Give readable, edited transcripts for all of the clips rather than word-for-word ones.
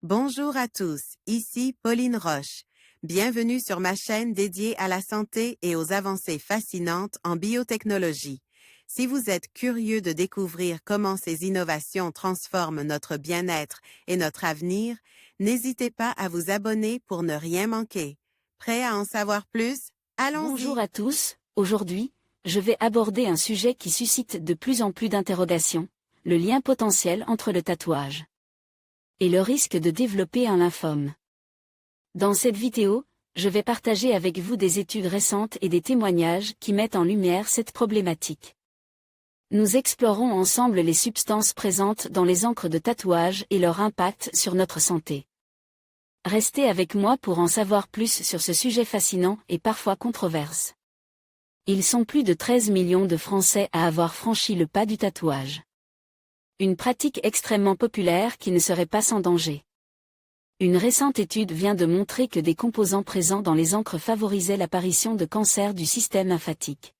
Bonjour à tous, ici Pauline Roche. Bienvenue sur ma chaîne dédiée à la santé et aux avancées fascinantes en biotechnologie. Si vous êtes curieux de découvrir comment ces innovations transforment notre bien-être et notre avenir, n'hésitez pas à vous abonner pour ne rien manquer. Prêt à en savoir plus? Bonjour Allons-y! à tous, aujourd'hui, je vais aborder un sujet qui suscite de plus en plus d'interrogations, le lien potentiel entre le tatouage et le risque de développer un lymphome. Dans cette vidéo, je vais partager avec vous des études récentes et des témoignages qui mettent en lumière cette problématique. Nous explorons ensemble les substances présentes dans les encres de tatouage et leur impact sur notre santé. Restez avec moi pour en savoir plus sur ce sujet fascinant et parfois controverse. Ils sont plus de 13 millions de Français à avoir franchi le pas du tatouage. Une pratique extrêmement populaire qui ne serait pas sans danger. Une récente étude vient de montrer que des composants présents dans les encres favorisaient l'apparition de cancers du système lymphatique.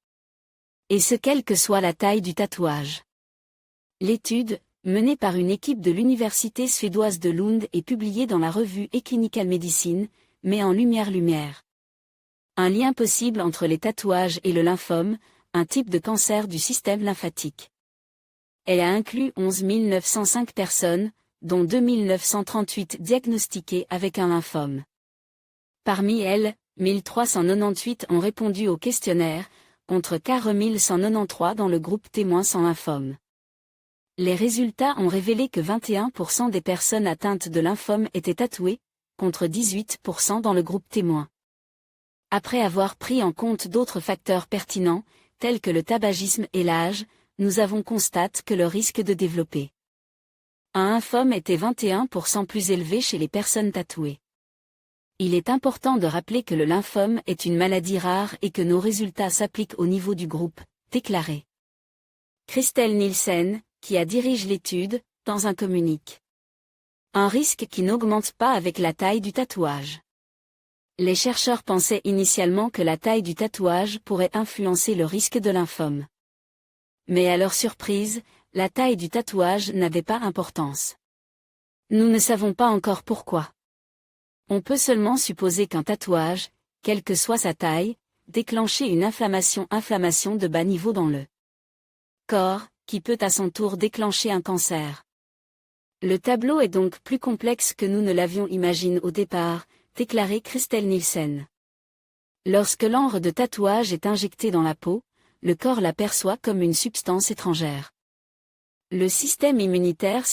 Et ce quelle que soit la taille du tatouage. L'étude, menée par une équipe de l'université suédoise de Lund et publiée dans la revue eClinical Medicine, met en lumière un lien possible entre les tatouages et le lymphome, un type de cancer du système lymphatique. Elle a inclus 11 905 personnes, dont 2 938 diagnostiquées avec un lymphome. Parmi elles, 1398 ont répondu au questionnaire, contre 4193 dans le groupe témoin sans lymphome. Les résultats ont révélé que 21% des personnes atteintes de lymphome étaient tatouées, contre 18% dans le groupe témoin. Après avoir pris en compte d'autres facteurs pertinents, tels que le tabagisme et l'âge, nous avons constaté que le risque de développer un lymphome était 21% plus élevé chez les personnes tatouées. Il est important de rappeler que le lymphome est une maladie rare et que nos résultats s'appliquent au niveau du groupe, déclaré Christelle Nielsen, qui dirige l'étude, dans un communiqué. Un risque qui n'augmente pas avec la taille du tatouage. Les chercheurs pensaient initialement que la taille du tatouage pourrait influencer le risque de lymphome. Mais à leur surprise, la taille du tatouage n'avait pas d'importance. Nous ne savons pas encore pourquoi. On peut seulement supposer qu'un tatouage, quelle que soit sa taille, déclenche une inflammation de bas niveau dans le corps, qui peut à son tour déclencher un cancer. Le tableau est donc plus complexe que nous ne l'avions imaginé au départ, déclarait Christelle Nielsen. Lorsque l'encre de tatouage est injectée dans la peau, le corps la perçoit comme une substance étrangère. Le système immunitaire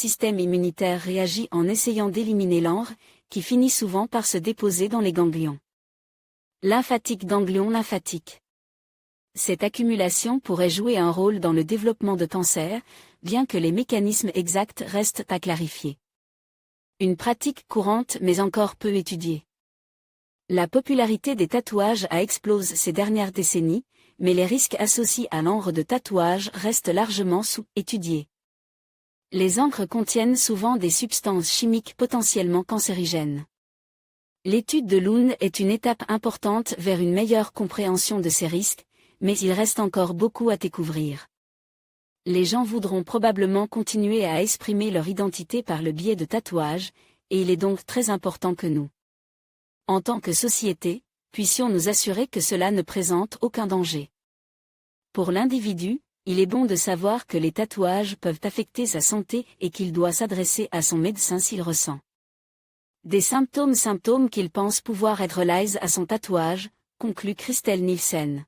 réagit en essayant d'éliminer l'encre, qui finit souvent par se déposer dans les ganglions lymphatiques. Cette accumulation pourrait jouer un rôle dans le développement de cancer, bien que les mécanismes exacts restent à clarifier. Une pratique courante mais encore peu étudiée. La popularité des tatouages a explosé ces dernières décennies, mais les risques associés à l'encre de tatouage restent largement sous-étudiés. Les encres contiennent souvent des substances chimiques potentiellement cancérigènes. L'étude de Lund est une étape importante vers une meilleure compréhension de ces risques, mais il reste encore beaucoup à découvrir. Les gens voudront probablement continuer à exprimer leur identité par le biais de tatouages, et il est donc très important que nous, en tant que société, puissions nous assurer que cela ne présente aucun danger. Pour l'individu, il est bon de savoir que les tatouages peuvent affecter sa santé et qu'il doit s'adresser à son médecin s'il ressent des symptômes qu'il pense pouvoir être liés à son tatouage, conclut Christelle Nielsen.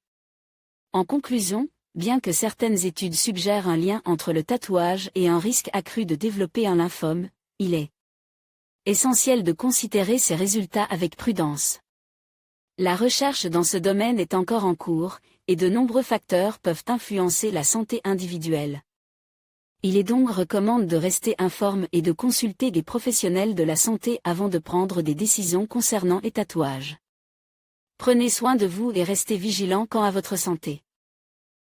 En conclusion, bien que certaines études suggèrent un lien entre le tatouage et un risque accru de développer un lymphome, il est essentiel de considérer ces résultats avec prudence. La recherche dans ce domaine est encore en cours, et de nombreux facteurs peuvent influencer la santé individuelle. Il est donc recommandé de rester informé et de consulter des professionnels de la santé avant de prendre des décisions concernant les tatouages. Prenez soin de vous et restez vigilants quant à votre santé.